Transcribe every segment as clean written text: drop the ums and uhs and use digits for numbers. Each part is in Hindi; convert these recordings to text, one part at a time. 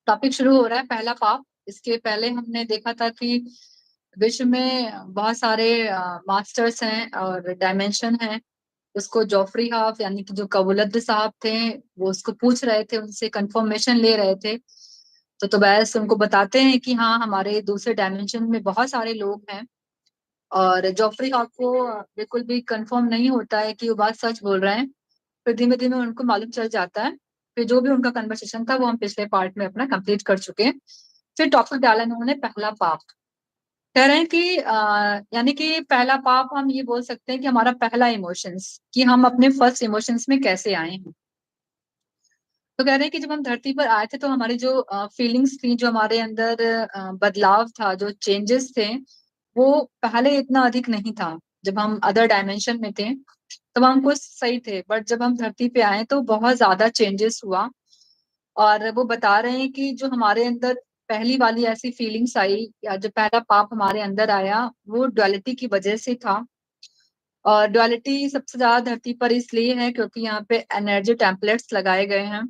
टॉपिक शुरू हो रहा है, पहला पाप। इसके पहले हमने देखा था कि विश्व में बहुत सारे मास्टर्स हैं और डायमेंशन हैं। उसको जॉफरी हाफ यानी कि जो कबूलत साहब थे, वो उसको पूछ रहे थे, उनसे कंफर्मेशन ले रहे थे। तो वैस उनको बताते हैं कि हाँ, हमारे दूसरे डायमेंशन में बहुत सारे लोग हैं। और जॉफरी हाफ को बिल्कुल भी कंफर्म नहीं होता है कि वो बात सच बोल रहे हैं। फिर धीमे धीमे उनको मालूम चल जाता है। फिर जो भी उनका कन्वर्सेशन था वो हम पिछले पार्ट में अपना कंप्लीट कर चुके हैं। फिर टॉपिक डाला इन्होंने पहला पाप। कह रहे हैं कि यानी कि पहला पाप हम ये बोल सकते हैं कि हमारा पहला इमोशंस, कि हम अपने फर्स्ट इमोशंस में कैसे आए हैं। तो कह रहे हैं कि जब हम धरती पर आए थे तो हमारी जो फीलिंग्स थी, जो हमारे अंदर बदलाव था, जो चेंजेस थे, वो पहले इतना अधिक नहीं था। जब हम अदर डायमेंशन में थे तब हम कुछ सही थे, बट जब हम धरती पे आए तो बहुत ज्यादा चेंजेस हुआ। और वो बता रहे हैं कि जो हमारे अंदर पहली वाली ऐसी फीलिंग्स आई, या जो पहला पाप हमारे अंदर आया, वो डुअलिटी की वजह से था। और डुअलिटी सबसे ज्यादा धरती पर इसलिए है क्योंकि यहाँ पे एनर्जी टेम्पलेट्स लगाए गए हैं,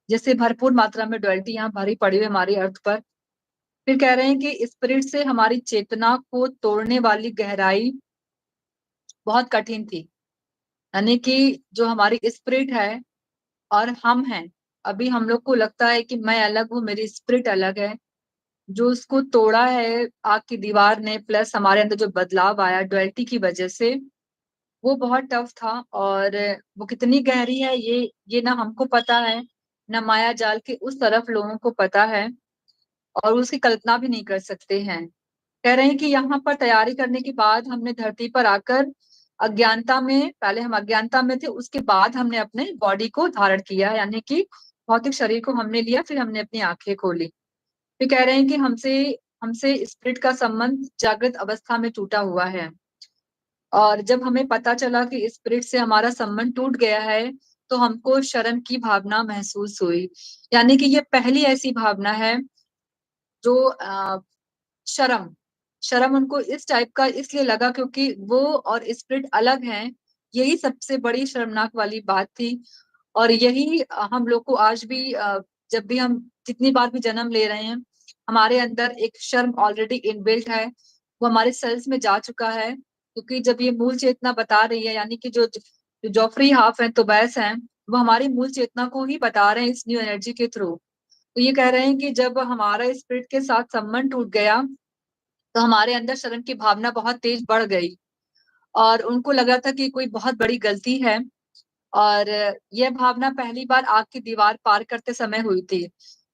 जिससे भरपूर मात्रा में डुअलिटी यहाँ भरी पड़ी हुई है हमारी अर्थ पर। फिर कह रहे हैं कि स्पिरिट से हमारी चेतना को तोड़ने वाली गहराई बहुत कठिन थी। यानी कि जो हमारी स्पिरिट है और हम हैं, अभी हम लोग को लगता है कि मैं अलग हूँ, मेरी स्पिरिट अलग है। जो उसको तोड़ा है आग की दीवार ने, प्लस हमारे अंदर जो बदलाव आया डुअलिटी की वजह से, वो बहुत टफ था। और वो कितनी गहरी है, ये ना हमको पता है, ना माया जाल के उस तरफ लोगों को पता है, और उसकी कल्पना भी नहीं कर सकते हैं। कह रहे हैं कि यहाँ पर तैयारी करने के बाद हमने धरती पर आकर अज्ञानता में, पहले हम अज्ञानता में थे, उसके बाद हमने अपने बॉडी को धारण किया, यानी कि भौतिक शरीर को हमने लिया, फिर हमने अपनी आंखें खोली। फिर कह रहे हैं कि हमसे हमसे स्पिरिट का संबंध जागृत अवस्था में टूटा हुआ है। और जब हमें पता चला कि स्पिरिट से हमारा संबंध टूट गया है, तो हमको शर्म की भावना महसूस हुई। यानी कि ये पहली ऐसी भावना है जो शर्म शर्म उनको इस टाइप का इसलिए लगा क्योंकि वो और स्पिरिट अलग हैं। यही सबसे बड़ी शर्मनाक वाली बात थी। और यही हम लोग को आज भी जब भी हम जितनी बार भी जन्म ले रहे हैं, हमारे अंदर एक शर्म ऑलरेडी इनबिल्ट है। वो हमारे सेल्स में जा चुका है, क्योंकि जब ये मूल चेतना बता रही है, यानी कि जो जॉफरी हाफ है, तो बैस है, वो हमारी मूल चेतना को ही बता रहे हैं इस न्यू एनर्जी के थ्रू। तो ये कह रहे हैं कि जब हमारा स्पिरिट के साथ संबंध टूट गया, तो हमारे अंदर शर्म की भावना बहुत तेज बढ़ गई। और उनको लगा था कि कोई बहुत बड़ी गलती है। और यह भावना पहली बार आग की दीवार पार करते समय हुई थी।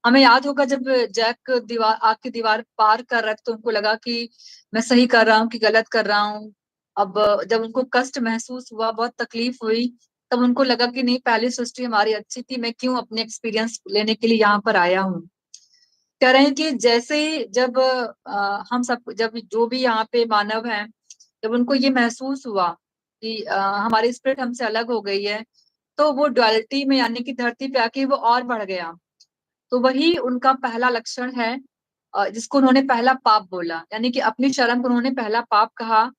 हमें याद होगा जब जैक दीवार आग की दीवार पार कर रहा था, तो उनको लगा कि मैं सही कर रहा हूँ कि गलत कर रहा हूँ। अब जब उनको कष्ट महसूस हुआ, बहुत तकलीफ हुई, तब उनको लगा कि नहीं, पहली सृष्टि हमारी अच्छी थी, मैं क्यों अपने एक्सपीरियंस लेने के लिए यहाँ पर आया हूँ। कह रहे हैं कि जैसे ही जब हम सब, जब जो भी यहाँ पे मानव हैं, जब उनको ये महसूस हुआ कि हमारी स्पिरिट हमसे अलग हो गई है, तो वो डुअलिटी में, यानी कि धरती पे आके वो और बढ़ गया। तो वही उनका पहला लक्षण है, जिसको उन्होंने पहला पाप बोला, यानी कि अपनी शर्म को उन्होंने पहला पाप कहा।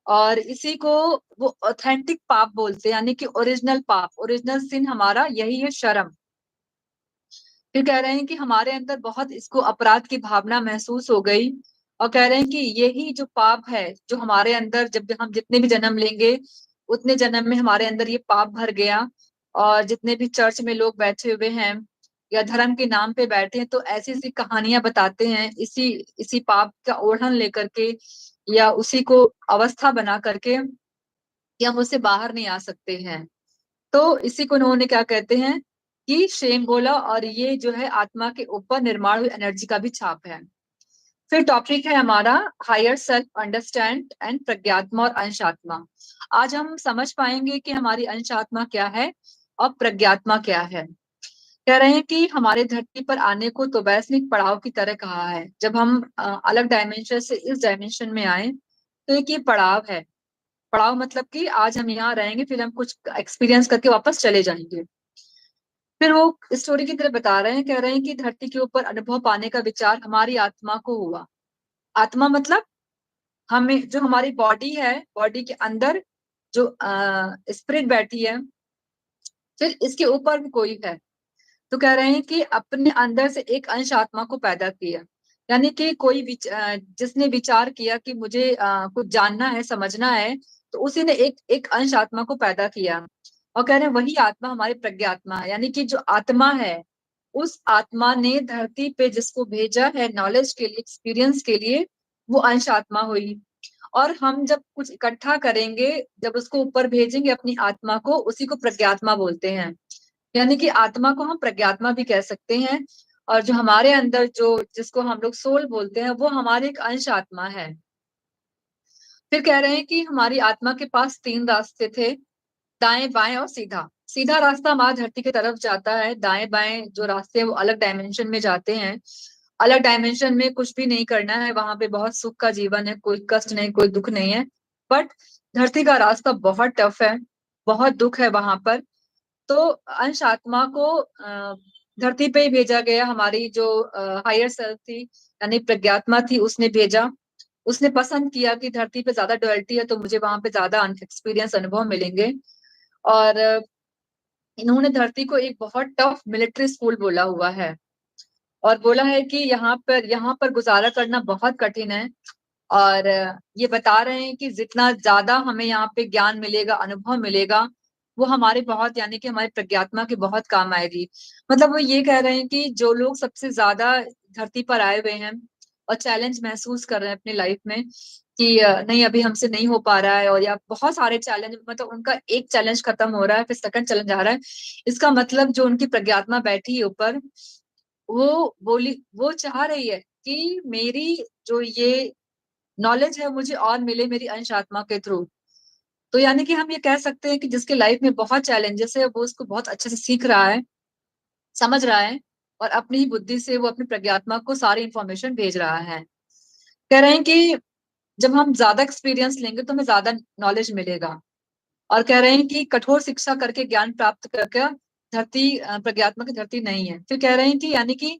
और इसी को वो ऑथेंटिक पाप बोलते हैं, यानी कि ओरिजिनल पाप, ओरिजिनल सिन हमारा यही है, शर्म। फिर कह रहे हैं कि हमारे अंदर बहुत इसको अपराध की भावना महसूस हो गई। और कह रहे हैं कि यही जो पाप है, जो हमारे अंदर, जब हम जितने भी जन्म लेंगे, उतने जन्म में हमारे अंदर ये पाप भर गया। और जितने भी चर्च में लोग बैठे हुए हैं या धर्म के नाम पे बैठे हैं, तो ऐसी ऐसी कहानियां बताते हैं, इसी इसी पाप का ओढ़न लेकर के, या उसी को अवस्था बना करके, कि हम उससे बाहर नहीं आ सकते हैं। तो इसी को उन्होंने क्या कहते हैं कि शेम बोला। और ये जो है आत्मा के ऊपर निर्माण हुई एनर्जी का भी छाप है। फिर टॉपिक है हमारा हायर सेल्फ अंडरस्टैंड एंड प्रज्ञात्मा और अंशात्मा। आज हम समझ पाएंगे कि हमारी अंशात्मा क्या है और प्रज्ञात्मा क्या है। कह रहे हैं कि हमारे धरती पर आने को तो वैश्विक पड़ाव की तरह कहा है। जब हम अलग डायमेंशन से इस डायमेंशन में आए, तो एक ये पड़ाव है। पड़ाव मतलब कि आज हम यहाँ रहेंगे, फिर हम कुछ एक्सपीरियंस करके वापस चले जाएंगे। फिर वो स्टोरी की तरह बता रहे हैं, कह रहे हैं कि धरती के ऊपर अनुभव पाने का विचार हमारी आत्मा को हुआ। आत्मा मतलब हमें, जो हमारी बॉडी है, बॉडी के अंदर जो स्पिरिट बैठी है, फिर इसके ऊपर भी कोई है। तो कह रहे हैं कि अपने अंदर से एक अंश आत्मा को पैदा किया, यानी कि कोई जिसने विचार किया कि मुझे कुछ जानना है, समझना है, तो उसी ने एक एक अंश आत्मा को पैदा किया। और कह रहे हैं वही आत्मा हमारी प्रज्ञात्मा है, यानी कि जो आत्मा है, उस आत्मा ने धरती पे जिसको भेजा है नॉलेज के लिए, एक्सपीरियंस के लिए, वो अंश आत्मा हुई। और हम जब कुछ इकट्ठा करेंगे, जब उसको ऊपर भेजेंगे अपनी आत्मा को, उसी को प्रज्ञात्मा बोलते हैं। यानी कि आत्मा को हम प्रज्ञात्मा भी कह सकते हैं। और जो हमारे अंदर जो जिसको हम लोग सोल बोलते हैं, वो हमारे एक अंश आत्मा है। फिर कह रहे हैं कि हमारी आत्मा के पास तीन रास्ते थे, दाएं बाएं और सीधा। सीधा रास्ता हमारा धरती की तरफ जाता है, दाएं बाएं जो रास्ते हैं वो अलग डायमेंशन में जाते हैं। अलग डायमेंशन में कुछ भी नहीं करना है, वहां पे बहुत सुख का जीवन है, कोई कष्ट नहीं, कोई दुख नहीं है। बट धरती का रास्ता बहुत टफ है, बहुत दुख है वहां पर। तो अंश आत्मा को धरती पे ही भेजा गया। हमारी जो हायर सेल्फ थी, यानी प्रज्ञात्मा थी, उसने भेजा। उसने पसंद किया कि धरती पे ज्यादा डुअलिटी है, तो मुझे वहां पे ज्यादा एक्सपीरियंस, अनुभव मिलेंगे। और इन्होंने धरती को एक बहुत टफ मिलिट्री स्कूल बोला हुआ है। और बोला है कि यहाँ पर गुजारा करना बहुत कठिन है। और ये बता रहे हैं कि जितना ज्यादा हमें यहाँ पे ज्ञान मिलेगा, अनुभव मिलेगा, वो हमारे बहुत, यानी कि हमारी प्रज्ञात्मा के बहुत काम आएगी। मतलब वो ये कह रहे हैं कि जो लोग सबसे ज्यादा धरती पर आए हुए हैं और चैलेंज महसूस कर रहे हैं अपनी लाइफ में कि नहीं अभी हमसे नहीं हो पा रहा है, और या बहुत सारे चैलेंज, मतलब उनका एक चैलेंज खत्म हो रहा है, फिर सेकंड चैलेंज आ रहा है। इसका मतलब जो उनकी प्रज्ञात्मा बैठी है ऊपर, वो चाह रही है कि मेरी जो ये नॉलेज है मुझे और मिले मेरी अंश आत्मा के थ्रू। तो यानी कि हम ये कह सकते हैं कि जिसके लाइफ में बहुत चैलेंजेस है, वो उसको बहुत अच्छे से सीख रहा है, समझ रहा है, और अपनी ही बुद्धि से वो अपनी प्रज्ञात्मा को सारी इंफॉर्मेशन भेज रहा है। कह रहे हैं कि जब हम ज्यादा एक्सपीरियंस लेंगे तो हमें ज्यादा नॉलेज मिलेगा। और कह रहे हैं कि कठोर शिक्षा करके ज्ञान प्राप्त करके धरती प्रज्ञात्मा की धरती नहीं है। फिर कह रहे हैं कि यानी कि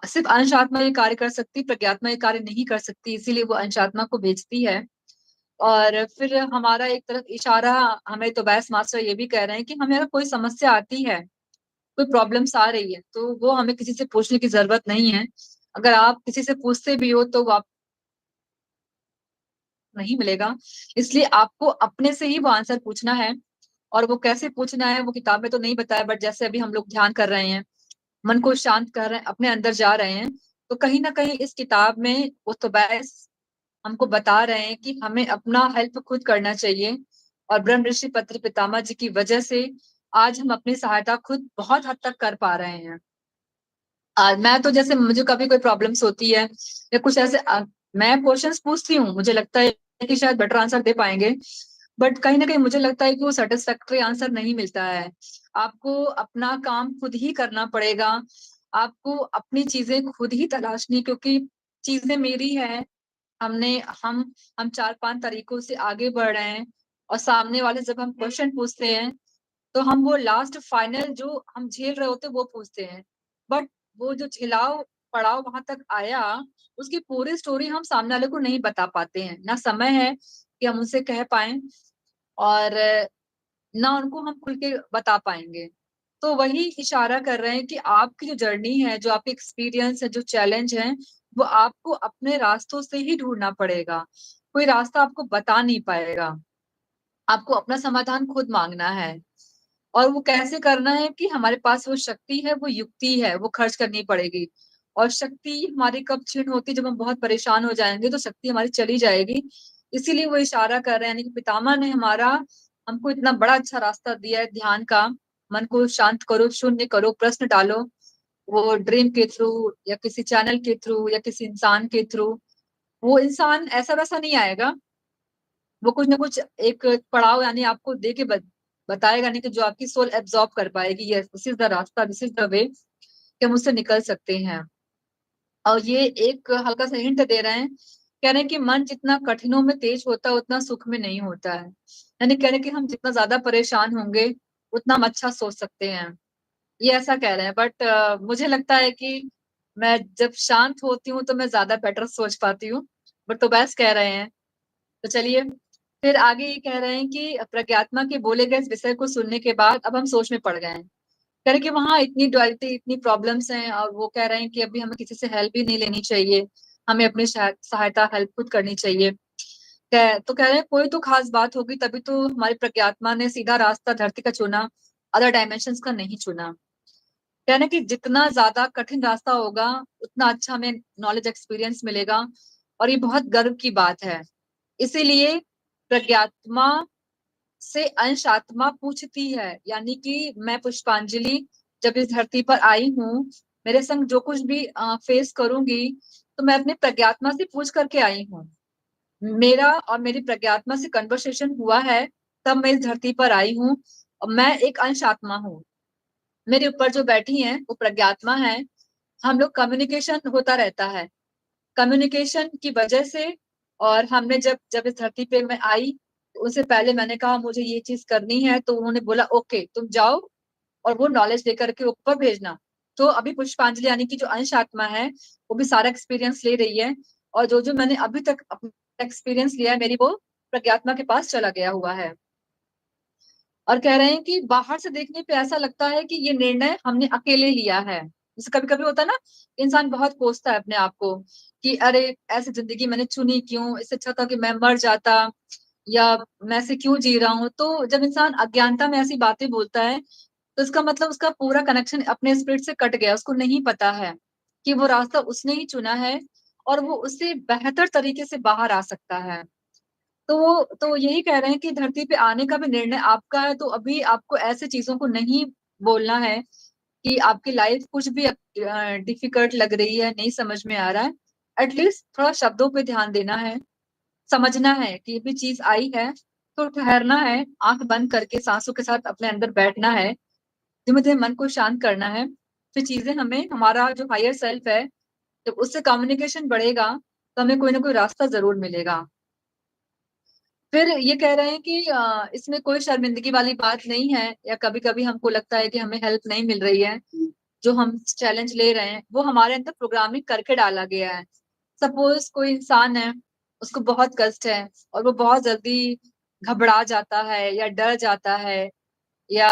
सिर्फ अंश आत्मा ये कार्य कर सकती, प्रज्ञात्मा ये कार्य नहीं कर सकती, इसीलिए वो अंश आत्मा को भेजती है। और फिर हमारा एक तरफ इशारा, हमें तो बैस मास्टर ये भी कह रहे हैं कि हमें अगर कोई समस्या आती है, कोई प्रॉब्लम्स आ रही है, तो वो हमें किसी से पूछने की जरूरत नहीं है। अगर आप किसी से पूछते भी हो तो वो आप नहीं मिलेगा। इसलिए आपको अपने से ही वो आंसर पूछना है। और वो कैसे पूछना है वो किताब में तो नहीं बताया, बट जैसे अभी हम लोग ध्यान कर रहे हैं, मन को शांत कर रहे हैं, अपने अंदर जा रहे हैं, तो कहीं ना कहीं इस किताब में वो तो बैस हमको बता रहे हैं कि हमें अपना हेल्प खुद करना चाहिए। और ब्रह्म ऋषि पत्र पितामह जी की वजह से आज हम अपनी सहायता खुद बहुत हद तक कर पा रहे हैं। मैं तो जैसे मुझे कभी कोई प्रॉब्लम्स होती है या कुछ ऐसे मैं क्वेश्चंस पूछती हूँ, मुझे लगता है कि शायद बेटर आंसर दे पाएंगे, बट कहीं ना कहीं मुझे लगता है कि वो सेटिस्फैक्टरी आंसर नहीं मिलता है। आपको अपना काम खुद ही करना पड़ेगा। आपको अपनी चीजें खुद ही तलाशनी, क्योंकि चीजें मेरी है। हमने हम 4-5 तरीकों से आगे बढ़ रहे हैं। और सामने वाले जब हम क्वेश्चन पूछते हैं, तो हम वो लास्ट फाइनल जो हम झेल रहे होते हैं वो पूछते हैं। बट वो जो झेलाव पड़ाव वहां तक आया, उसकी पूरी स्टोरी हम सामने वाले को नहीं बता पाते हैं, ना समय है कि हम उनसे कह पाए, और ना उनको हम खुल के बता पाएंगे। तो वही इशारा कर रहे हैं कि आपकी जो जर्नी है, जो आपकी एक्सपीरियंस है, जो चैलेंज है, वो आपको अपने रास्तों से ही ढूंढना पड़ेगा। कोई रास्ता आपको बता नहीं पाएगा। आपको अपना समाधान खुद मांगना है। और वो कैसे करना है कि हमारे पास वो शक्ति है, वो युक्ति है, वो खर्च करनी पड़ेगी। और शक्ति हमारी कब क्षीण होती है, जब हम बहुत परेशान हो जाएंगे तो शक्ति हमारी चली जाएगी। इसीलिए वो इशारा कर रहे हैं, यानी कि पितामह ने हमारा हमको इतना बड़ा अच्छा रास्ता दिया है ध्यान का। मन को शांत करो, शून्य करो, प्रश्न डालो। वो ड्रीम के थ्रू या किसी चैनल के थ्रू या किसी इंसान के थ्रू, वो इंसान ऐसा वैसा नहीं आएगा। वो कुछ ना कुछ एक पड़ाव यानी आपको दे के बताएगा, नहीं कि जो आपकी सोल एब्जॉर्ब कर पाएगी, यस दिस इज द रास्ता, दिस इज द वे कि हम उससे निकल सकते हैं। और ये एक हल्का सा हिंट दे रहे हैं, कह रहे हैं कि मन जितना कठिनों में तेज होता है उतना सुख में नहीं होता है। यानी कह रहे हैं कि हम जितना ज्यादा परेशान होंगे उतना हम अच्छा सोच सकते हैं। ये ऐसा कह रहे हैं, बट मुझे लगता है कि मैं जब शांत होती हूँ तो मैं ज्यादा बेटर सोच पाती हूँ। बट तो बस कह रहे हैं। तो चलिए, फिर आगे ये कह रहे हैं कि प्रज्ञात्मा के बोले गए इस विषय को सुनने के बाद अब हम सोच में पड़ गए हैं कह रहे कि वहाँ इतनी डुअलिटी, इतनी प्रॉब्लम्स हैं, और वो कह रहे हैं कि अभी हमें किसी से हेल्प भी नहीं लेनी चाहिए, हमें अपनी सहायता हेल्प खुद करनी चाहिए। तो कह रहे हैं कोई तो खास बात होगी, तभी तो हमारी प्रज्ञात्मा ने सीधा रास्ता धरती का चुना, अदर डायमेंशंस का नहीं चुना। कह रहे हैं कि जितना ज्यादा कठिन रास्ता होगा, उतना अच्छा हमें नॉलेज एक्सपीरियंस मिलेगा, और ये बहुत गर्व की बात है। इसीलिए प्रज्ञात्मा से अंश आत्मा पूछती है, यानी कि मैं पुष्पांजलि जब इस धरती पर आई हूँ, मेरे संग जो कुछ भी फेस करूंगी, तो मैं अपने प्रज्ञात्मा से पूछ करके आई हूँ। मेरा और मेरी प्रज्ञात्मा से कन्वर्सेशन हुआ है, तब मैं इस धरती पर आई हूँ, और मैं एक अंश आत्मा हूँ। मेरे ऊपर जो बैठी है वो प्रज्ञात्मा है। हम लोग कम्युनिकेशन होता रहता है, कम्युनिकेशन की वजह से। और हमने जब जब इस धरती पे मैं आई, तो उससे पहले मैंने कहा मुझे ये चीज करनी है, तो उन्होंने बोला ओके तुम जाओ, और वो नॉलेज लेकर के ऊपर भेजना। तो अभी पुष्पांजलि यानी कि जो अंश आत्मा है, वो भी सारा एक्सपीरियंस ले रही है, और जो जो मैंने अभी तक अपना एक्सपीरियंस लिया है मेरी, वो प्रज्ञात्मा के पास चला गया हुआ है। और कह रहे हैं कि बाहर से देखने पे ऐसा लगता है कि ये निर्णय हमने अकेले लिया है। जैसे कभी कभी होता है ना, इंसान बहुत कोसता है अपने आप को कि अरे ऐसी जिंदगी मैंने चुनी क्यों, इससे अच्छा था कि मैं मर जाता, या मैं ऐसे क्यों जी रहा हूँ। तो जब इंसान अज्ञानता में ऐसी बातें बोलता है, तो इसका मतलब उसका पूरा कनेक्शन अपने स्पिरिट से कट गया। उसको नहीं पता है कि वो रास्ता उसने ही चुना है, और वो उससे बेहतर तरीके से बाहर आ सकता है। तो यही कह रहे हैं कि धरती पे आने का भी निर्णय आपका है, तो अभी आपको ऐसे चीजों को नहीं बोलना है कि आपकी लाइफ कुछ भी डिफिकल्ट लग रही है, नहीं समझ में आ रहा है। एटलीस्ट थोड़ा शब्दों पे ध्यान देना है, समझना है कि ये भी चीज आई है, तो ठहरना है, आंख बंद करके सांसों के साथ अपने अंदर बैठना है, धीमे धीमे मन को शांत करना है। फिर चीजें हमें, हमारा जो हायर सेल्फ है, जब उससे कम्युनिकेशन बढ़ेगा, तो हमें कोई ना कोई रास्ता जरूर मिलेगा। फिर ये कह रहे हैं कि इसमें कोई शर्मिंदगी वाली बात नहीं है, या कभी कभी हमको लगता है कि हमें हेल्प नहीं मिल रही है, जो हम चैलेंज ले रहे हैं वो हमारे अंदर प्रोग्रामिंग करके डाला गया है। सपोज कोई इंसान है, उसको बहुत कष्ट है, और वो बहुत जल्दी घबरा जाता है या डर जाता है, या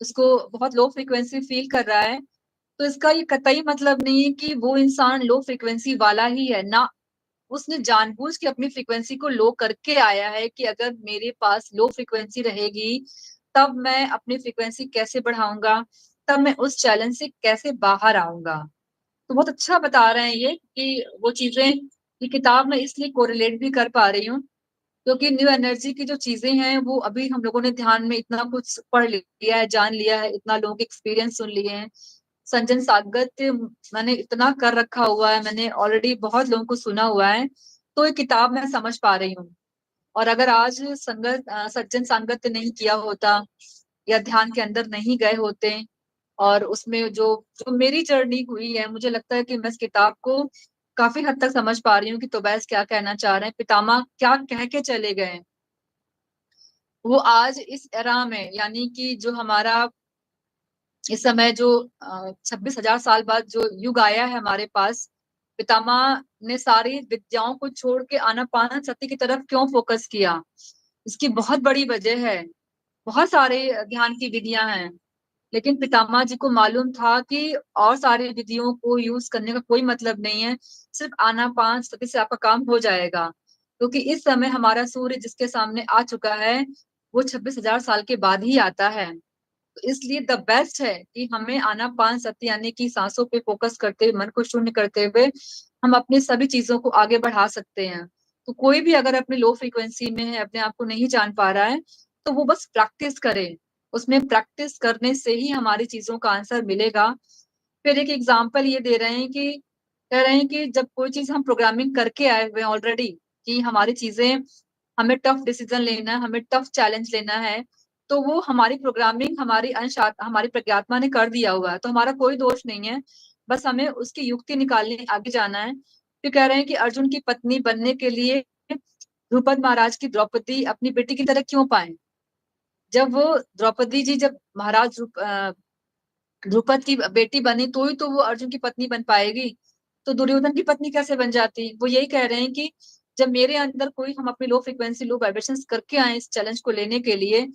उसको बहुत लो फ्रिक्वेंसी फील कर रहा है, तो इसका ये कतई मतलब नहीं है कि वो इंसान लो फ्रिक्वेंसी वाला ही है ना। उसने जानबूझ के अपनी फ्रीक्वेंसी को लो करके आया है कि अगर मेरे पास लो फ्रीक्वेंसी रहेगी, तब मैं अपनी फ्रीक्वेंसी कैसे बढ़ाऊंगा, तब मैं उस चैलेंज से कैसे बाहर आऊंगा। तो बहुत अच्छा बता रहे हैं ये कि वो चीजें, ये किताब मैं इसलिए कोरिलेट भी कर पा रही हूँ, क्योंकि न्यू एनर्जी की जो चीजें हैं वो अभी हम लोगों ने ध्यान में इतना कुछ पढ़ लिया है, जान लिया है, इतना लोगों के एक्सपीरियंस सुन लिए हैं। संजन सागत मैंने इतना कर रखा हुआ है, मैंने ऑलरेडी बहुत लोगों को सुना हुआ है, तो ये किताब मैं समझ पा रही हूँ। और अगर आज सज्जन सांगत नहीं किया होता, या ध्यान के अंदर नहीं गए होते, और उसमें जो जो मेरी जर्नी हुई है, मुझे लगता है कि मैं इस किताब को काफी हद तक समझ पा रही हूँ कि तोबैस क्या कहना चाह रहे हैं, पितामह क्या कह के चले गए। वो आज इस एरा में, यानी कि जो हमारा इस समय जो 26,000 साल बाद जो युग आया है हमारे पास, पितामह ने सारी विद्याओं को छोड़ के आनापान सती की तरफ क्यों फोकस किया। इसकी बहुत बड़ी वजह है। बहुत सारे ध्यान की विधियां हैं, लेकिन पितामह जी को मालूम था कि और सारी विधियों को यूज करने का कोई मतलब नहीं है, सिर्फ आनापान सती से आपका काम हो जाएगा। क्योंकि इस समय हमारा सूर्य जिसके सामने आ चुका है, वो 26,000 साल के बाद ही आता है। तो इसलिए द बेस्ट है कि हमें आनापान सती यानी कि सांसों पे फोकस करते हुए, मन को शून्य करते हुए, हम अपनी सभी चीजों को आगे बढ़ा सकते हैं। तो कोई भी अगर अपनी लो फ्रीक्वेंसी में है, अपने आप को नहीं जान पा रहा है, तो वो बस प्रैक्टिस करे। उसमें प्रैक्टिस करने से ही हमारी चीजों का आंसर मिलेगा। फिर एक एग्जाम्पल ये दे रहे हैं कि, कह रहे हैं कि जब कोई चीज हम प्रोग्रामिंग करके आए हुए हैं ऑलरेडी, कि हमारी चीजें, हमें टफ डिसीजन लेना है, हमें टफ चैलेंज लेना है, तो वो हमारी प्रोग्रामिंग हमारी हमारी प्रज्ञात्मा ने कर दिया हुआ है, तो हमारा कोई दोष नहीं है। बस हमें उसकी युक्ति निकालने आगे जाना है। फिर कह रहे हैं कि अर्जुन की पत्नी बनने के लिए द्रुपद महाराज की द्रौपदी अपनी बेटी की तरह क्यों पाए। जब वो द्रौपदी जी, जब महाराज द्रुपद की बेटी बनी, तो ही तो वो अर्जुन की पत्नी बन पाएगी। तो दुर्योधन की पत्नी कैसे बन जाती। वो यही कह रहे हैं कि जब मेरे अंदर कोई, हम अपनी लो फ्रिक्वेंसी लो वाइब्रेशंस करके आए इस चैलेंज को लेने के लिए,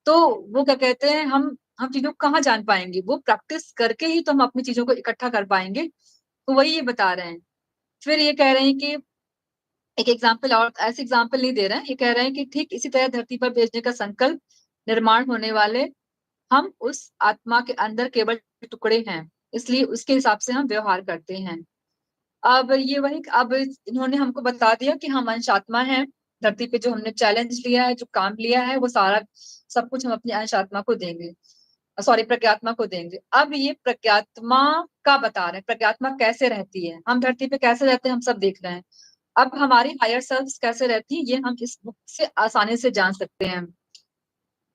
तो वो क्या कहते हैं, हम हम चीजों को कहाँ जान पाएंगे? वो प्रैक्टिस करके ही तो हम अपनी चीजों को इकट्ठा कर पाएंगे। तो वही ये बता रहे हैं। फिर ये कह रहे हैं कि एक एग्जाम्पल, और ऐसे एग्जाम्पल नहीं दे रहे हैं, ये कह रहे हैं कि ठीक इसी तरह धरती पर भेजने का संकल्प निर्माण होने वाले हम उस आत्मा के अंदर केवल टुकड़े हैं, इसलिए उसके हिसाब से हम व्यवहार करते हैं। अब ये वही, अब इन्होंने हमको बता दिया कि हम अंश आत्मा हैं। धरती पे जो हमने चैलेंज लिया है, जो काम लिया है, वो सारा सब कुछ हम अपनी अंश आत्मा को देंगे, सॉरी प्रज्ञात्मा को देंगे। अब ये प्रज्ञात्मा का बता रहे हैं, प्रज्ञात्मा कैसे रहती है, हम धरती पे कैसे रहते हैं हम सब देख रहे हैं। अब हमारी हायर सेल्फ कैसे रहती है, ये हम इस बुक से आसानी से जान सकते हैं।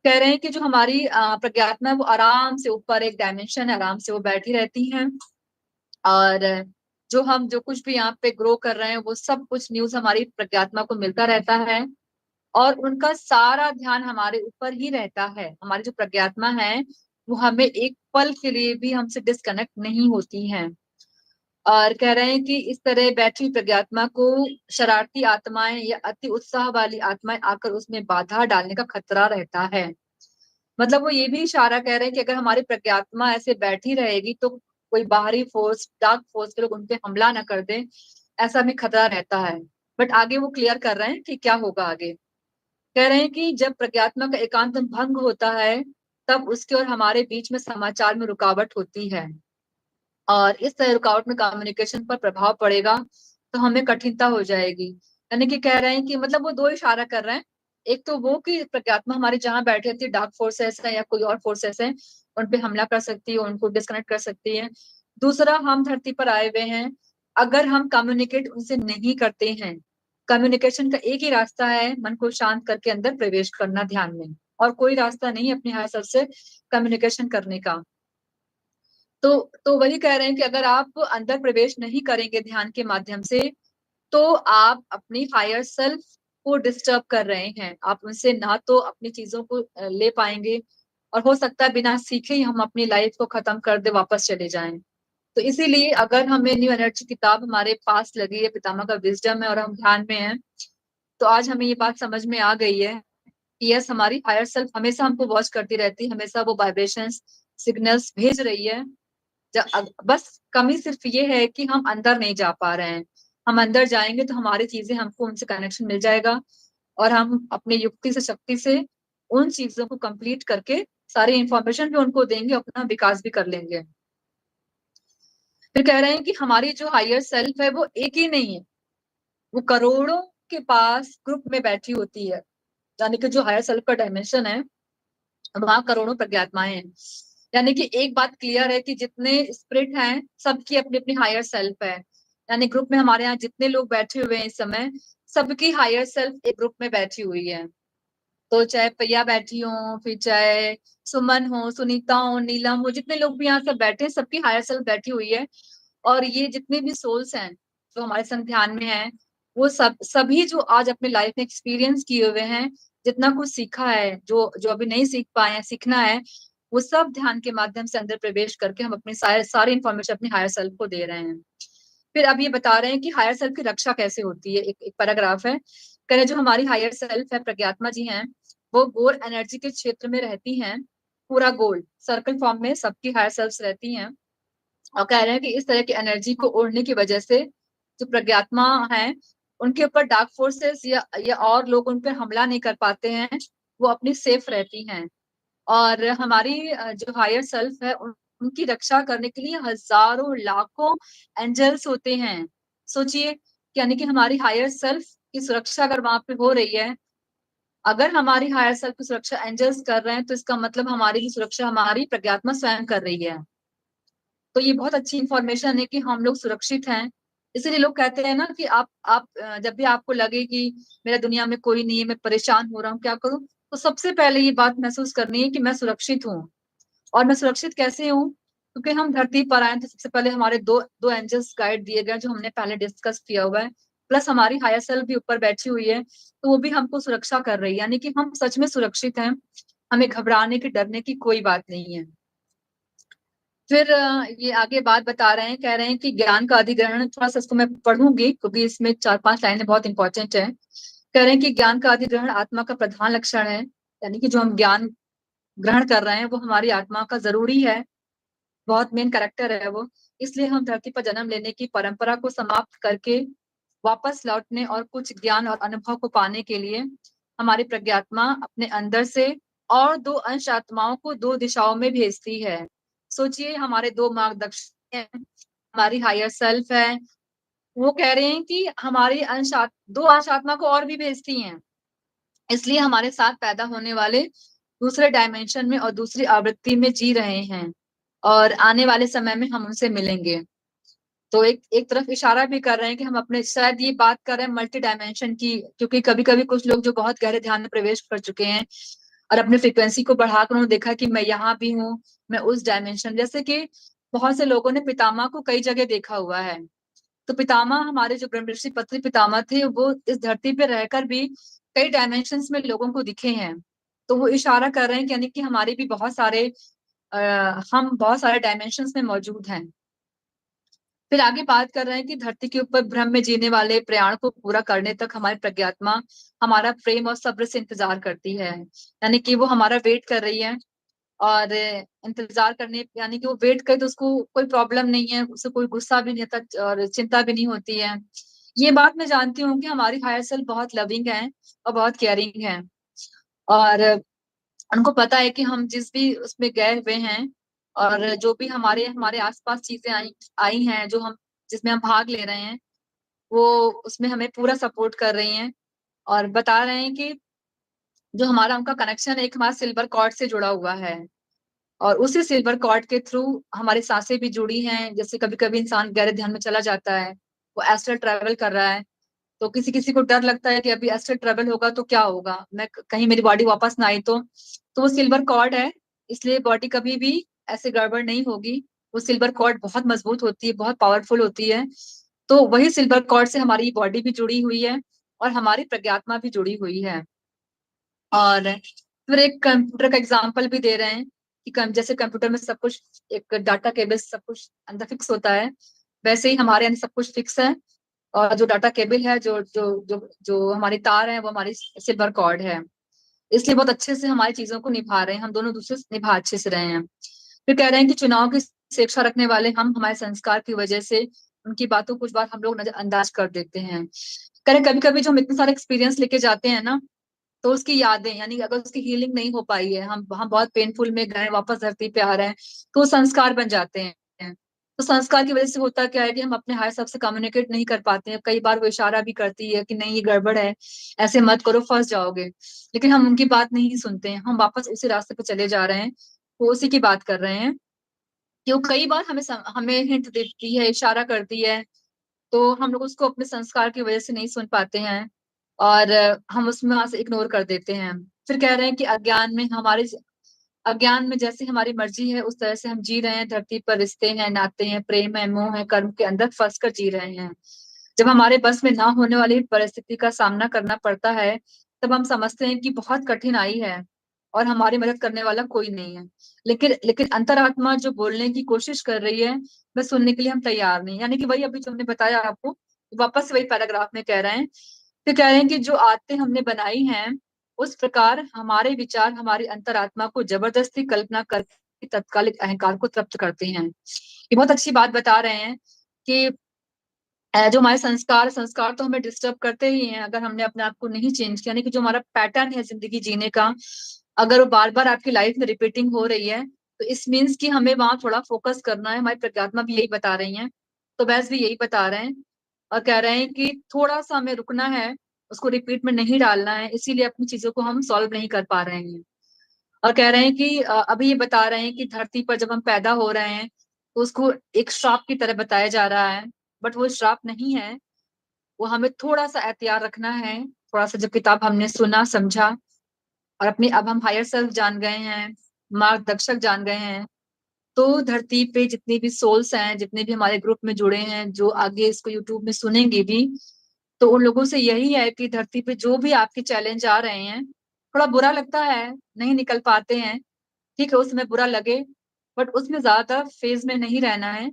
कह रहे हैं कि जो हमारी प्रज्ञात्मा है वो आराम से ऊपर एक डायमेंशन है, आराम से वो बैठी रहती है, और जो कुछ भी यहाँ पे ग्रो कर रहे हैं वो सब कुछ न्यूज हमारी प्रज्ञात्मा को मिलता रहता है, और उनका सारा ध्यान हमारे ऊपर ही रहता है। हमारी जो प्रज्ञात्मा है वो हमें एक पल के लिए भी हमसे डिस्कनेक्ट नहीं होती है। और कह रहे हैं कि इस तरह बैठी प्रज्ञात्मा को शरारती आत्माएं या अति उत्साह वाली आत्माएं आकर उसमें बाधा डालने का खतरा रहता है। मतलब वो ये भी इशारा कर रहे हैं कि अगर हमारी प्रज्ञात्मा ऐसे बैठी रहेगी तो कोई बाहरी फोर्स, डार्क फोर्स के लोग उनपे हमला ना कर दें, ऐसा भी खतरा रहता है। बट आगे वो क्लियर कर रहे हैं कि क्या होगा आगे। कह रहे हैं कि जब प्रज्ञात्मा का एकांत भंग होता है तब उसके और हमारे बीच में समाचार में रुकावट होती है, और इस तरह रुकावट में कम्युनिकेशन पर प्रभाव पड़ेगा तो हमें कठिनता हो जाएगी। यानी कि कह रहे हैं कि मतलब वो दो इशारा कर रहे हैं। एक तो वो कि प्रज्ञात्मा हमारी जहां बैठी रहती है, डार्क फोर्सेस है या कोई और फोर्सेस है, उन पे हमला कर सकती है, उनको डिस्कनेक्ट कर सकती है। दूसरा, हम धरती पर आए हुए हैं, अगर हम कम्युनिकेट उनसे नहीं करते हैं, कम्युनिकेशन का एक ही रास्ता है, मन को शांत करके अंदर प्रवेश करना ध्यान में, और कोई रास्ता नहीं अपने हायर सेल्फ से कम्युनिकेशन करने का। तो वही कह रहे हैं कि अगर आप अंदर प्रवेश नहीं करेंगे ध्यान के माध्यम से, तो आप अपनी हायर सेल्फ को डिस्टर्ब कर रहे हैं। आप उनसे ना तो अपनी चीजों को ले पाएंगे, और हो सकता है बिना सीखे ही हम अपनी लाइफ को खत्म कर दे, वापस चले जाएं। तो इसीलिए अगर हमें न्यू एनर्जी किताब हमारे पास लगी है, पितामह का विजडम है, और हम ध्यान में हैं, तो आज हमें ये बात समझ में आ गई है कि यस, हमारी हायर सेल्फ हमेशा हमको वॉच करती रहती है, हमेशा वो वाइब्रेशंस, सिग्नल्स भेज रही है। बस कमी सिर्फ ये है कि हम अंदर नहीं जा पा रहे हैं। हम अंदर जाएंगे तो हमारी चीजें, हमको उनसे कनेक्शन मिल जाएगा, और हम अपनी युक्ति से, शक्ति से उन चीजों को कंप्लीट करके सारी इंफॉर्मेशन भी उनको देंगे, अपना विकास भी कर लेंगे। फिर कह रहे हैं कि हमारी जो हायर सेल्फ है वो एक ही नहीं है, वो करोड़ों के पास ग्रुप में बैठी होती है। यानी कि जो हायर सेल्फ का डायमेंशन है, वहां करोड़ों प्रज्ञात्माएं हैं। यानी कि एक बात क्लियर है कि जितने स्पिरिट हैं सबकी अपनी अपनी हायर सेल्फ है। यानी ग्रुप में हमारे यहाँ जितने लोग बैठे हुए हैं इस समय, सबकी हायर सेल्फ एक ग्रुप में बैठी हुई है। तो चाहे प्रिया बैठी हो, फिर चाहे सुमन हो, सुनीता हो, नीलम हो, जितने लोग भी यहाँ सब बैठे हैं, सबकी हायर सेल्फ बैठी हुई है। और ये जितने भी सोल्स हैं जो हमारे संग ध्यान में हैं, वो सभी जो आज अपने लाइफ में एक्सपीरियंस किए हुए हैं, जितना कुछ सीखा है, जो जो अभी नहीं सीख पाए हैं, सीखना है, वो सब ध्यान के माध्यम से अंदर प्रवेश करके हम अपनी सारी इंफॉर्मेशन अपनी हायर सेल्फ को दे रहे हैं। फिर अब ये बता रहे हैं कि हायर सेल्फ की रक्षा कैसे होती है। एक पैराग्राफ है, कह रहे जो हमारी हायर सेल्फ है, प्रज्ञात्मा जी हैं, वो गोल एनर्जी के क्षेत्र में रहती हैं, पूरा गोल सर्कल फॉर्म में सबकी हायर सेल्फ रहती हैं। और कह रहे हैं कि इस तरह की एनर्जी को ओढ़ने की वजह से जो प्रज्ञात्मा है, उनके ऊपर डार्क फोर्सेस या और लोग उन पर हमला नहीं कर पाते हैं, वो अपनी सेफ रहती हैं। और हमारी जो हायर सेल्फ है, उनकी रक्षा करने के लिए हजारों लाखों एंजल्स होते हैं। सोचिए, यानी कि हमारी हायर सेल्फ की सुरक्षा अगर वहां पे हो रही है, अगर हमारी हायर सेल्फ की सुरक्षा एंजल्स कर रहे हैं, तो इसका मतलब हमारी की सुरक्षा हमारी प्रज्ञात्मा स्वयं कर रही है। तो ये बहुत अच्छी इंफॉर्मेशन है कि हम लोग सुरक्षित हैं। इसीलिए लोग कहते हैं ना कि आप जब भी आपको लगे कि मेरा दुनिया में कोई नहीं है, मैं परेशान हो रहा हूँ, क्या करूं, तो सबसे पहले ये बात महसूस करनी है कि मैं सुरक्षित हूँ। और मैं सुरक्षित कैसे हूँ? क्योंकि हम धरती पर आए तो सबसे पहले हमारे दो दो एंजल्स गाइड दिए गए, जो हमने पहले डिस्कस किया हुआ है, प्लस हमारी हायर सेल्फ भी ऊपर बैठी हुई है, तो वो भी हमको सुरक्षा कर रही है। यानी कि हम सच में सुरक्षित हैं, हमें घबराने की, डरने की कोई बात नहीं है। फिर ये आगे बात बता रहे हैं, कह रहे हैं कि ज्ञान का अधिग्रहण, थोड़ा सा इसको मैं पढ़ूंगी क्योंकि इसमें 4-5 लाइनें बहुत इंपॉर्टेंट है। कह रहे हैं कि ज्ञान का अधिग्रहण आत्मा का प्रधान लक्षण है। यानी कि जो हम ज्ञान ग्रहण कर रहे हैं वो हमारी आत्मा का जरूरी है, बहुत मेन कैरेक्टर है वो। इसलिए हम धरती पर जन्म लेने की परंपरा को समाप्त करके वापस लौटने और कुछ ज्ञान और अनुभव को पाने के लिए हमारी प्रज्ञात्मा अपने अंदर से और दो अंश आत्माओं को दो दिशाओं में भेजती है। सोचिए, हमारे दो मार्गदर्शक हैं, हमारी हायर सेल्फ है, वो कह रहे हैं कि हमारी दो अंश आत्मा को और भी भेजती हैं। इसलिए हमारे साथ पैदा होने वाले दूसरे डायमेंशन में और दूसरी आवृत्ति में जी रहे हैं, और आने वाले समय में हम उनसे मिलेंगे। तो एक एक तरफ इशारा भी कर रहे हैं कि हम अपने, शायद ये बात कर रहे हैं मल्टी डायमेंशन की, क्योंकि कभी कभी कुछ लोग जो बहुत गहरे ध्यान में प्रवेश कर चुके हैं और अपने फ्रिक्वेंसी को बढ़ाकर उन्होंने देखा कि मैं यहाँ भी हूँ, मैं उस डायमेंशन, जैसे कि बहुत से लोगों ने पितामह को कई जगह देखा हुआ है। तो पितामह, हमारे जो ब्रह्म ऋषि पत्री पितामह थे, वो इस धरती पे रहकर भी कई डायमेंशंस में लोगों को दिखे हैं। तो वो इशारा कर रहे हैं कि यानी कि हमारे भी बहुत सारे हम बहुत सारे डायमेंशंस में मौजूद हैं। फिर आगे बात कर रहे हैं कि धरती के ऊपर भ्रम में जीने वाले प्रयाण को पूरा करने तक हमारी प्रज्ञात्मा हमारा प्रेम और सब्र से इंतजार करती है, यानी कि वो हमारा वेट कर रही है। और इंतजार करने यानी कि वो वेट करे तो उसको कोई प्रॉब्लम नहीं है, उसे कोई गुस्सा भी नहीं होता और चिंता भी नहीं होती है। ये बात मैं जानती हूँ कि हमारी हायर सेल्फ बहुत लविंग है और बहुत केयरिंग है, और उनको पता है कि हम जिस भी उसमें गए हुए हैं और जो भी हमारे हमारे आसपास चीजें आई आई हैं, जो हम जिसमें हम भाग ले रहे हैं, वो उसमें हमें पूरा सपोर्ट कर रही हैं। और बता रहे हैं कि जो हमारा उनका कनेक्शन है, एक हमारा सिल्वर कॉर्ड से जुड़ा हुआ है, और उसी सिल्वर कॉर्ड के थ्रू हमारी सांसें भी जुड़ी हैं। जैसे कभी कभी इंसान गहरे ध्यान में चला जाता है, वो एस्ट्रल ट्रैवल कर रहा है, तो किसी किसी को डर लगता है कि अभी एस्ट्रल ट्रैवल होगा तो क्या होगा, मैं कहीं मेरी बॉडी वापस ना आई तो वो सिल्वर कॉर्ड है, इसलिए बॉडी कभी भी ऐसे गड़बड़ नहीं होगी। वो सिल्वर कॉर्ड बहुत मजबूत होती है, बहुत पावरफुल होती है। तो वही सिल्वर कॉर्ड से हमारी बॉडी भी जुड़ी हुई है और हमारी प्रज्ञात्मा भी जुड़ी हुई है। और फिर एक कंप्यूटर का एग्जांपल भी दे रहे हैं कि जैसे कंप्यूटर में सब कुछ एक डाटा केबल सब कुछ अंदर फिक्स होता है, वैसे ही हमारे अंदर सब कुछ फिक्स है। और जो डाटा केबल है, जो जो जो जो हमारी तार है, वो हमारी सिल्वर कॉर्ड है। इसलिए बहुत अच्छे से हमारी चीजों को निभा रहे हैं, हम दोनों दूसरे से निभा अच्छे से रहे हैं। फिर कह रहे हैं कि चुनाव की शिक्षा रखने वाले हम हमारे संस्कार की वजह से उनकी बातों को कुछ बार हम लोग नजरअंदाज कर देते हैं। कह रहे कभी कभी जो हम इतने सारे एक्सपीरियंस लेके जाते हैं ना, तो उसकी यादें, यानी कि अगर उसकी हीलिंग नहीं हो पाई है, हम बहुत पेनफुल में गए, वापस धरती पे आ रहे हैं, तो वो संस्कार बन जाते हैं। तो संस्कार की वजह से होता क्या है कि हम अपने हायर सेल्फ से कम्युनिकेट नहीं कर पाते हैं। कई बार वो इशारा भी करती है कि नहीं, ये गड़बड़ है, ऐसे मत करो, फंस जाओगे, लेकिन हम उनकी बात नहीं सुनते हैं, हम वापस उसी रास्ते पे चले जा रहे हैं। वो उसी की बात कर रहे हैं कि वो कई बार हमें हिंट देती है, इशारा करती है, तो हम लोग उसको अपने संस्कार की वजह से नहीं सुन पाते हैं, और हम उसमें वहां से इग्नोर कर देते हैं। फिर कह रहे हैं कि अज्ञान में जैसे हमारी मर्जी है उस तरह से हम जी रहे हैं, धरती पर रिश्ते हैं, नाते हैं, प्रेम है, मोह है, कर्म के अंदर फंस कर जी रहे हैं। जब हमारे बस में ना होने वाली परिस्थिति का सामना करना पड़ता है, तब हम समझते हैं कि बहुत कठिन आई है और हमारी मदद करने वाला कोई नहीं है। लेकिन लेकिन अंतरात्मा जो बोलने की कोशिश कर रही है, बस सुनने के लिए हम तैयार नहीं, यानी कि वही अभी जो हमने बताया आपको, वापस से वही पैराग्राफ में कह रहे हैं। फिर कह रहे हैं कि जो आदतें हमने बनाई हैं, उस प्रकार हमारे विचार हमारी अंतरात्मा को जबरदस्ती कल्पना करके तत्कालिक अहंकार को तृप्त करते हैं। ये बहुत अच्छी बात बता रहे हैं कि जो हमारे संस्कार संस्कार तो हमें डिस्टर्ब करते ही हैं, अगर हमने अपने आप को नहीं चेंज किया, यानी कि जो हमारा पैटर्न है जिंदगी जीने का, अगर वो बार बार आपकी लाइफ में रिपीटिंग हो रही है, तो इस मीन्स कि हमें वहां थोड़ा फोकस करना है। हमारी प्रज्ञात्मा भी यही बता रही है, तो वैसे भी यही बता रहे हैं, और कह रहे हैं कि थोड़ा सा हमें रुकना है, उसको रिपीट में नहीं डालना है, इसीलिए अपनी चीजों को हम सॉल्व नहीं कर पा रहे हैं। और कह रहे हैं कि अभी ये बता रहे हैं कि धरती पर जब हम पैदा हो रहे हैं, तो उसको एक श्राप की तरह बताया जा रहा है, बट वो श्राप नहीं है। वो हमें थोड़ा सा एहतियात रखना है, थोड़ा सा, जब किताब हमने सुना समझा और अपनी अब हम हायर सेल्फ जान गए हैं, मार्गदर्शक जान गए हैं, तो धरती पे जितनी भी सोल्स हैं, जितने भी हमारे ग्रुप में जुड़े हैं, जो आगे इसको यूट्यूब में सुनेंगे भी, तो उन लोगों से यही है कि धरती पे जो भी आपके चैलेंज आ रहे हैं, थोड़ा बुरा लगता है, नहीं निकल पाते हैं, ठीक है, उसमें बुरा लगे, बट उसमें ज्यादा फेज में नहीं रहना है।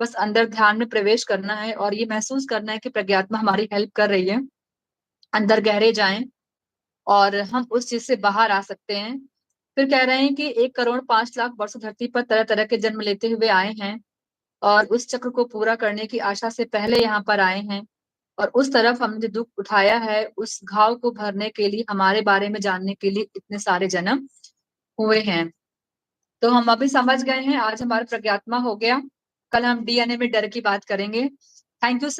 बस अंदर ध्यान में प्रवेश करना है और ये महसूस करना है कि प्रज्ञात्मा हमारी हेल्प कर रही है। अंदर गहरे जाएं और हम उस चीज से बाहर आ सकते हैं। फिर कह रहे हैं कि 1 करोड़ 5 लाख वर्ष धरती पर तरह तरह के जन्म लेते हुए आए हैं और उस चक्र को पूरा करने की आशा से पहले यहाँ पर आए हैं। और उस तरफ हमने जो दुख उठाया है उस घाव को भरने के लिए, हमारे बारे में जानने के लिए इतने सारे जन्म हुए हैं। तो हम अभी समझ गए हैं, आज हमारा प्रज्ञात्मा हो गया। कल हम डीएनए में डर की बात करेंगे। Thank you sir.